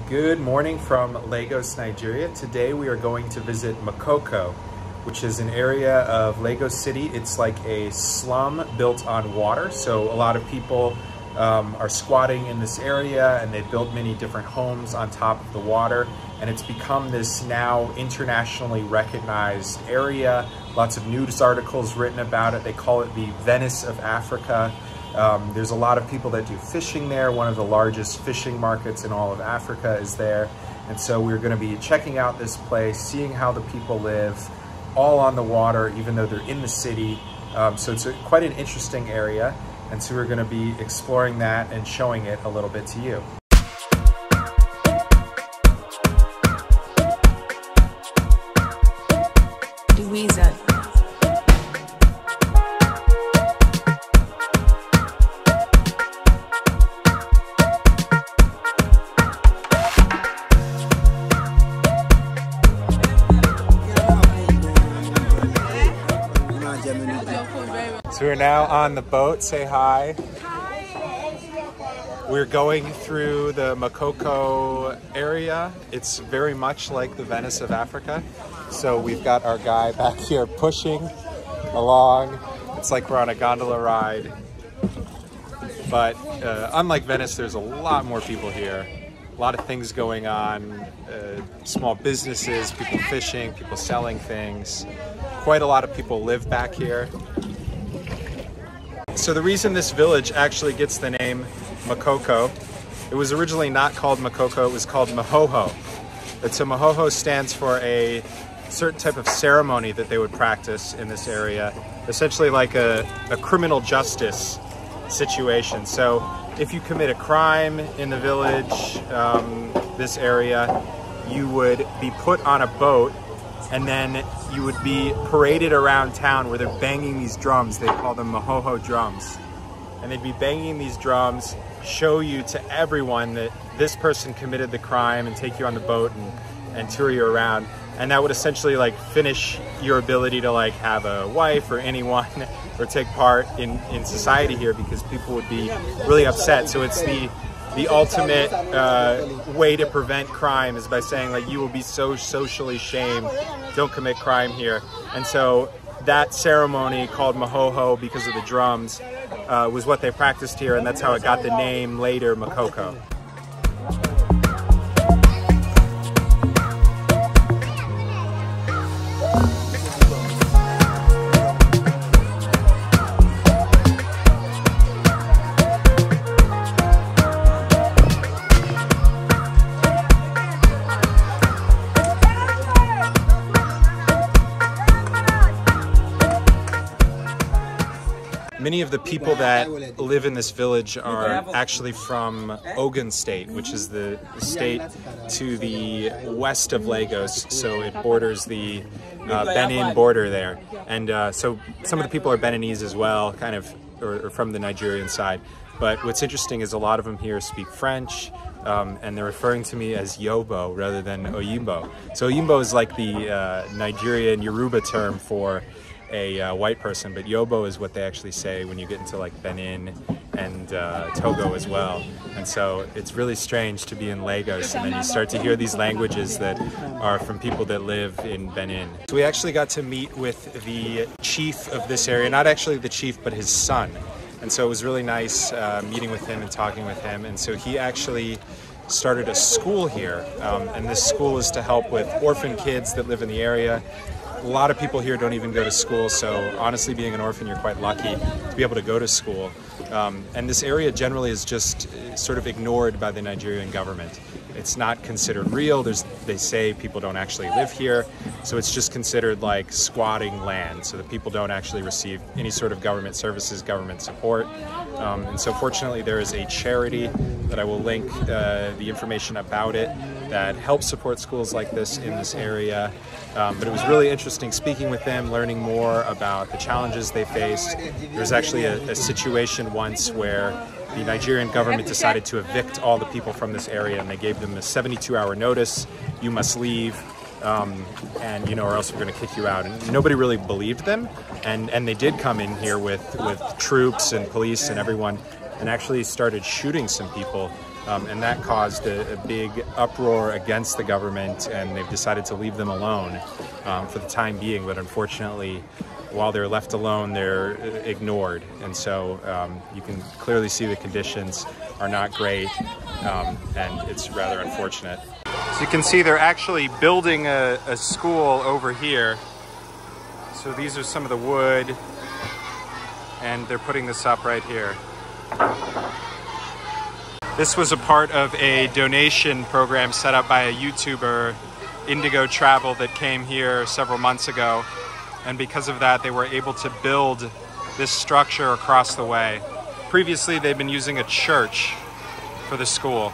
Good morning from Lagos, Nigeria. Today we are going to visit Mokoko, which is an area of Lagos City. It's like a slum built on water. So a lot of people are squatting in this area, and they've built many different homes on top of the water. And it's become this now internationally recognized area. Lots of news articles written about it. They call it the Venice of Africa. There's a lot of people that do fishing there. One of the largest fishing markets in all of Africa is there. And so we're going to be checking out this place, seeing how the people live, all on the water, even though they're in the city. So it's quite an interesting area. And so we're going to be exploring that and showing it a little bit to you. So we're now on the boat. Say hi. Hi. We're going through the Mokoko area. It's very much like the Venice of Africa. So we've got our guy back here pushing along. It's like we're on a gondola ride. But unlike Venice, there's a lot more people here. A lot of things going on, small businesses, people fishing, people selling things. Quite a lot of people live back here. So the reason this village actually gets the name Mokoko, it was originally not called Mokoko, it was called Mohoho. But so Mohoho stands for a certain type of ceremony that they would practice in this area, essentially like a criminal justice situation. So if you commit a crime in the village, this area, you would be put on a boat, and then you would be paraded around town where they're banging these drums. They call them Mohoho drums. And they'd be banging these drums, show you to everyone that this person committed the crime, and take you on the boat and tour you around. And that would essentially like finish your ability to like have a wife or anyone or take part in society here, because people would be really upset. So it's the ultimate way to prevent crime is by saying like, you will be so socially shamed, don't commit crime here. And so that ceremony called Mohoho, because of the drums, was what they practiced here, and that's how it got the name later, Mokoko. Many of the people that live in this village are actually from Ogun state, which is the state to the west of Lagos. So it borders the Benin border there. And so some of the people are Beninese as well, kind of, or from the Nigerian side. But what's interesting is a lot of them here speak French, and they're referring to me as yobo rather than oyinbo. So oyinbo is like the Nigerian Yoruba term for a white person, but yobo is what they actually say when you get into like Benin and Togo as well. And so it's really strange to be in Lagos and then you start to hear these languages that are from people that live in Benin. So we actually got to meet with the chief of this area, not actually the chief, but his son. And so it was really nice meeting with him and talking with him. And so he actually started a school here, and this school is to help with orphan kids that live in the area. A lot of people here don't even go to school, so honestly, being an orphan, you're quite lucky to be able to go to school. And this area generally is just sort of ignored by the Nigerian government. It's not considered real. They say people don't actually live here, so it's just considered like squatting land, so that people don't actually receive any sort of government services, government support. And so fortunately, there is a charity that I will link the information about it that helps support schools like this in this area. But it was really interesting speaking with them, learning more about the challenges they faced. There was actually a situation once where the Nigerian government decided to evict all the people from this area, and they gave them a 72-hour notice. You must leave, and or else we're going to kick you out. And nobody really believed them, and they did come in here with troops and police and everyone, and actually started shooting some people And that caused a big uproar against the government, and they've decided to leave them alone for the time being. But unfortunately, while they're left alone, they're ignored. And so you can clearly see the conditions are not great, and it's rather unfortunate. So you can see they're actually building a school over here. So these are some of the wood, and they're putting this up right here. This was a part of a donation program set up by a YouTuber, Indigo Travel, that came here several months ago. And because of that, they were able to build this structure across the way. Previously, they've been using a church for the school.